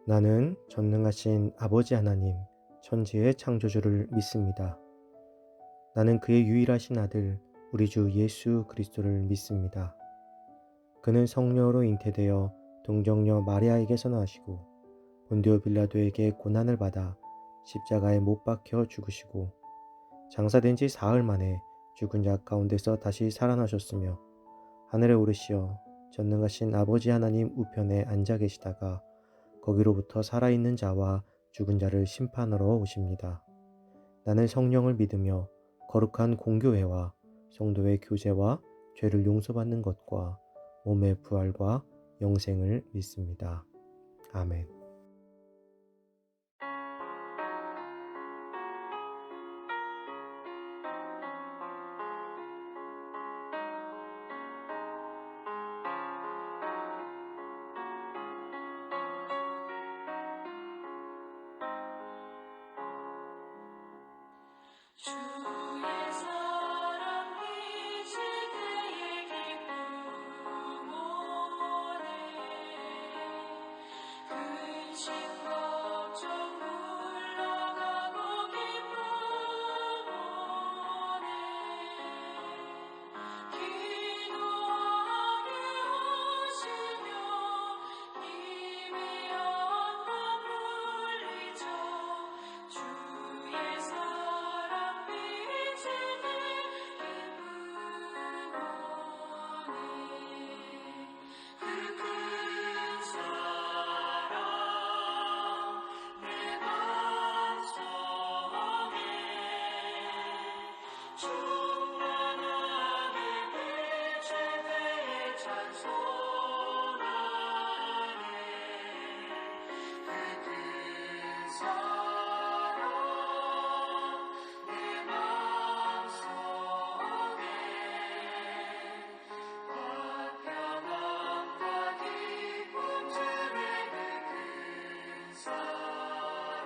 나는 전능하신 아버지 하나님, 천지의 창조주를 믿습니다. 나는 그의 유일하신 아들, 우리 주 예수 그리스도를 믿습니다. 그는 성령으로 잉태되어 동정녀 마리아에게서 나시고 본디오 빌라도에게 고난을 받아 십자가에 못 박혀 죽으시고 장사된 지 사흘 만에 죽은 자 가운데서 다시 살아나셨으며 하늘에 오르시어 전능하신 아버지 하나님 우편에 앉아 계시다가 거기로부터 살아있는 자와 죽은 자를 심판하러 오십니다. 나는 성령을 믿으며 거룩한 공교회와 성도의 교제와 죄를 용서받는 것과 몸의 부활과 영생을 믿습니다. 아멘. 주의 사랑 빛이 그의 기쁨 오네 근심 걱정 물러가고 기쁨 오네 기도하게 하시며 힘이 없나 물리쳐 주의 사랑 빛이 내게 부어네 그 큰 사랑 내 맘속에 충만하게 비칠 때에 찬송하네 그 큰 사랑 내 맘속에 화평함과 기쁨 주의 그 큰 사랑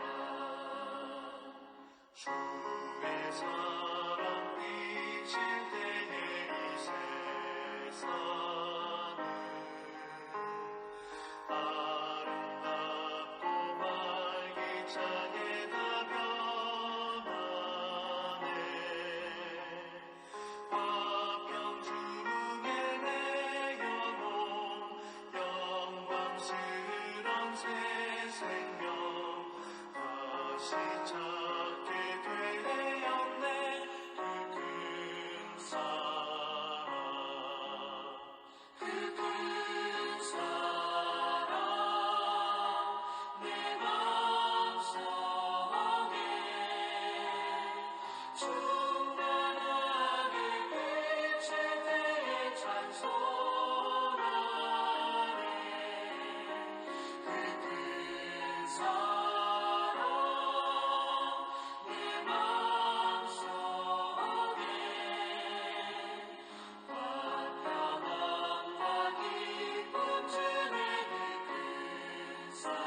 주의 사랑 비칠 때에 이 세상은 아름답고 활기차게 다 변하네 화평 중에 내 영혼 영광스런 새 생명 다시 찾게 되었네 그 큰 사랑 그 큰 사랑 내 맘속에 충만하게 비칠 때에 찬송하네 그 큰 사랑 내 맘속에 화평함과 기쁨 주의 그 큰 사랑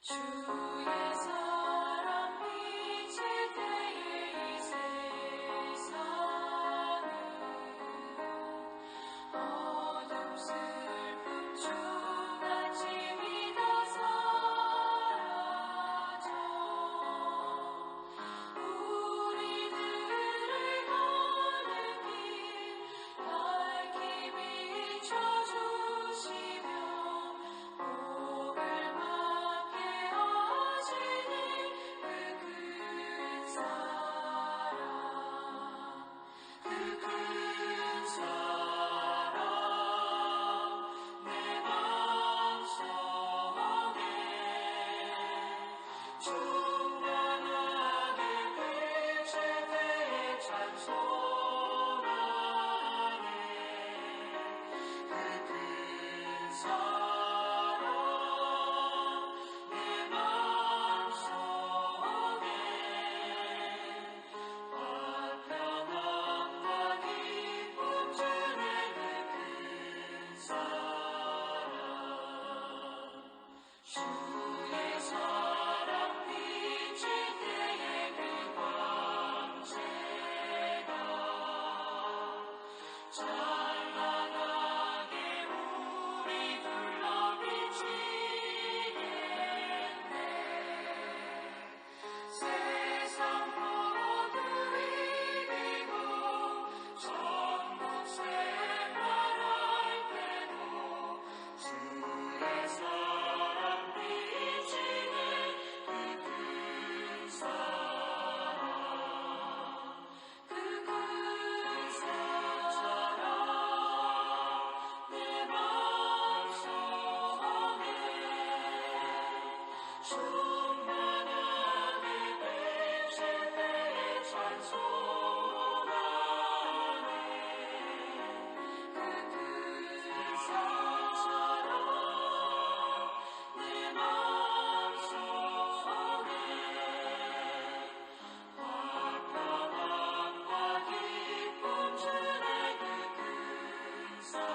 주의 사랑 비칠 때에 이 세상은 어둠 슬픔 중 아침이 다 사라져 우리들을 가는 길 밝히 비춰주시며 복을 받게 하시네 찬란하게 우리 둘러 비치겠네. 세상 모두 이기고 천국 생활할 때도 주의 사랑 비치는 그 큰 사랑, 그 큰 사랑 내 맘속에 충만하게 비칠 때의 찬송하네. 그 큰 사랑 내 맘속에 환평함과 기쁨 주네. 그 큰 사랑.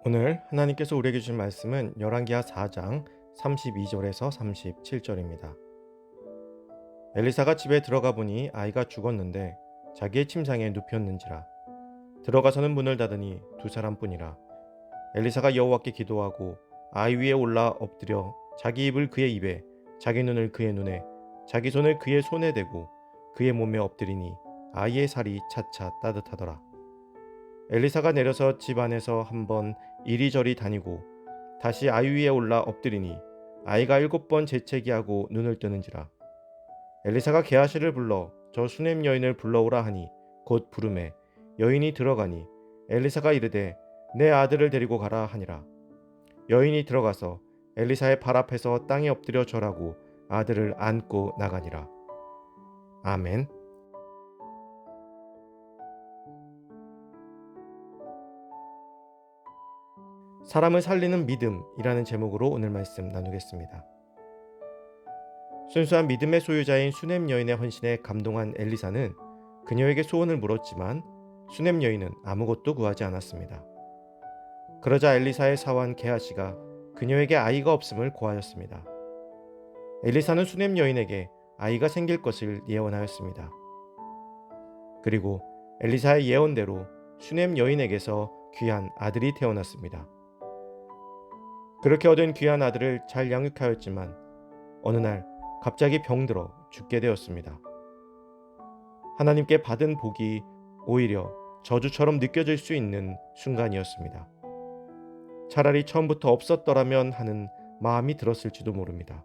오늘 하나님께서 우리에게 주신 말씀은 열왕기하 4장 32절에서 37절입니다. 엘리사가 집에 들어가 보니 아이가 죽었는데 자기의 침상에 눕혔는지라. 들어가서는 문을 닫으니 두 사람뿐이라. 엘리사가 여호와께 기도하고 아이 위에 올라 엎드려 자기 입을 그의 입에, 자기 눈을 그의 눈에, 자기 손을 그의 손에 대고 그의 몸에 엎드리니 아이의 살이 차차 따뜻하더라. 엘리사가 내려서 집 안에서 한번 이리저리 다니고 다시 아이 위에 올라 엎드리니 아이가 7번 재채기하고 눈을 뜨는지라. 엘리사가 게하시를 불러 저 수넴 여인을 불러오라 하니 곧 부르매 여인이 들어가니 엘리사가 이르되 내 아들을 데리고 가라 하니라. 여인이 들어가서 엘리사의 발 앞에서 땅에 엎드려 절하고 아들을 안고 나가니라. 아멘. 사람을 살리는 믿음이라는 제목으로 오늘 말씀 나누겠습니다. 순수한 믿음의 소유자인 수넴 여인의 헌신에 감동한 엘리사는 그녀에게 소원을 물었지만 수넴 여인은 아무것도 구하지 않았습니다. 그러자 엘리사의 사환 게하시가 그녀에게 아이가 없음을 고하였습니다. 엘리사는 수넴 여인에게 아이가 생길 것을 예언하였습니다. 그리고 엘리사의 예언대로 수넴 여인에게서 귀한 아들이 태어났습니다. 그렇게 얻은 귀한 아들을 잘 양육하였지만 어느 날 갑자기 병들어 죽게 되었습니다. 하나님께 받은 복이 오히려 저주처럼 느껴질 수 있는 순간이었습니다. 차라리 처음부터 없었더라면 하는 마음이 들었을지도 모릅니다.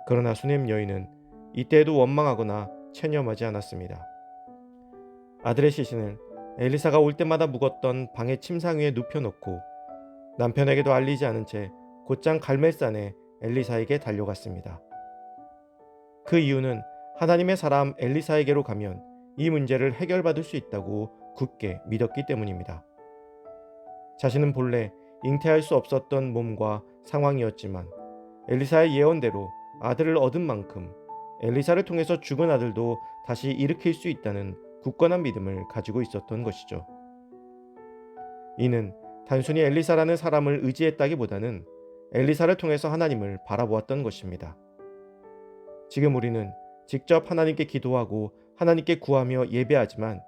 그러나 수넴 여인은 이때에도 원망하거나 체념하지 않았습니다. 아들의 시신을 엘리사가 올 때마다 묵었던 방의 침상 위에 눕혀놓고 남편에게도 알리지 않은 채 곧장 갈멜산에 엘리사에게 달려갔습니다. 그 이유는 하나님의 사람 엘리사에게로 가면 이 문제를 해결받을 수 있다고 굳게 믿었기 때문입니다. 자신은 본래 잉태할 수 없었던 몸과 상황이었지만 엘리사의 예언대로 아들을 얻은 만큼 엘리사를 통해서 죽은 아들도 다시 일으킬 수 있다는 굳건한 믿음을 가지고 있었던 것이죠. 이는 단순히 엘리사라는 사람을 의지했다기보다는 엘리사를 통해서 하나님을 바라보았던 것입니다. 지금 우리는 직접 하나님께 기도하고 하나님께 구하며 예배하지만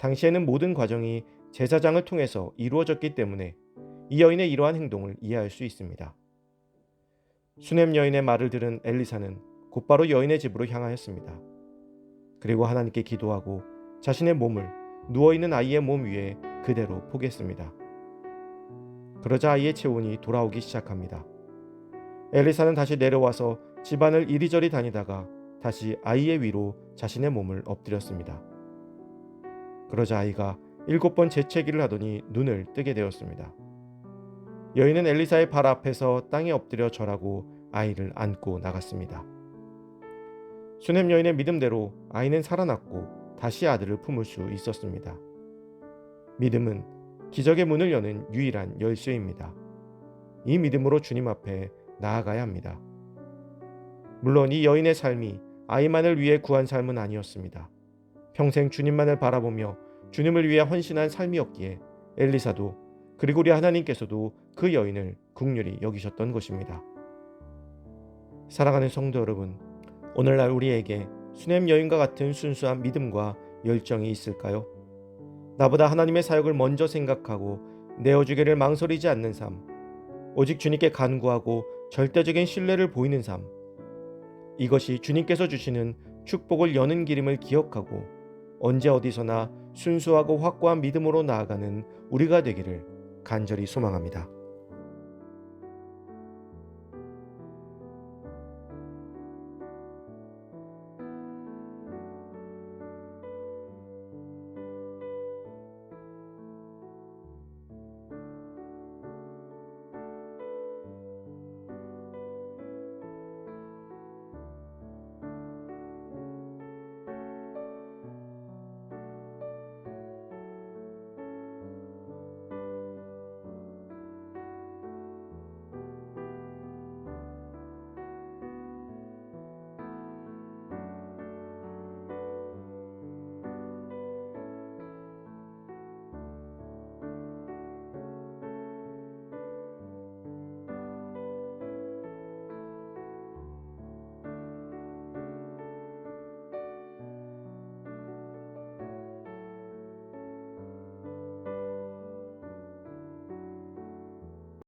당시에는 모든 과정이 제사장을 통해서 이루어졌기 때문에 이 여인의 이러한 행동을 이해할 수 있습니다. 수넴 여인의 말을 들은 엘리사는 곧바로 여인의 집으로 향하였습니다. 그리고 하나님께 기도하고 자신의 몸을 누워있는 아이의 몸 위에 그대로 포겠습니다. 그러자 아이의 체온이 돌아오기 시작합니다. 엘리사는 다시 내려와서 집안을 이리저리 다니다가 다시 아이의 위로 자신의 몸을 엎드렸습니다. 그러자 아이가 7번 재채기를 하더니 눈을 뜨게 되었습니다. 여인은 엘리사의 발 앞에서 땅에 엎드려 절하고 아이를 안고 나갔습니다. 수넴 여인의 믿음대로 아이는 살아났고 다시 아들을 품을 수 있었습니다. 믿음은 기적의 문을 여는 유일한 열쇠입니다. 이 믿음으로 주님 앞에 나아가야 합니다. 물론 이 여인의 삶이 아이만을 위해 구한 삶은 아니었습니다. 평생 주님만을 바라보며 주님을 위해 헌신한 삶이었기에 엘리사도 그리고 우리 하나님께서도 그 여인을 긍휼히 여기셨던 것입니다. 사랑하는 성도 여러분, 오늘날 우리에게 수넴 여인과 같은 순수한 믿음과 열정이 있을까요? 나보다 하나님의 사역을 먼저 생각하고 내어주기를 망설이지 않는 삶, 오직 주님께 간구하고 절대적인 신뢰를 보이는 삶, 이것이 주님께서 주시는 축복을 여는 길임을 기억하고 언제 어디서나 순수하고 확고한 믿음으로 나아가는 우리가 되기를 간절히 소망합니다.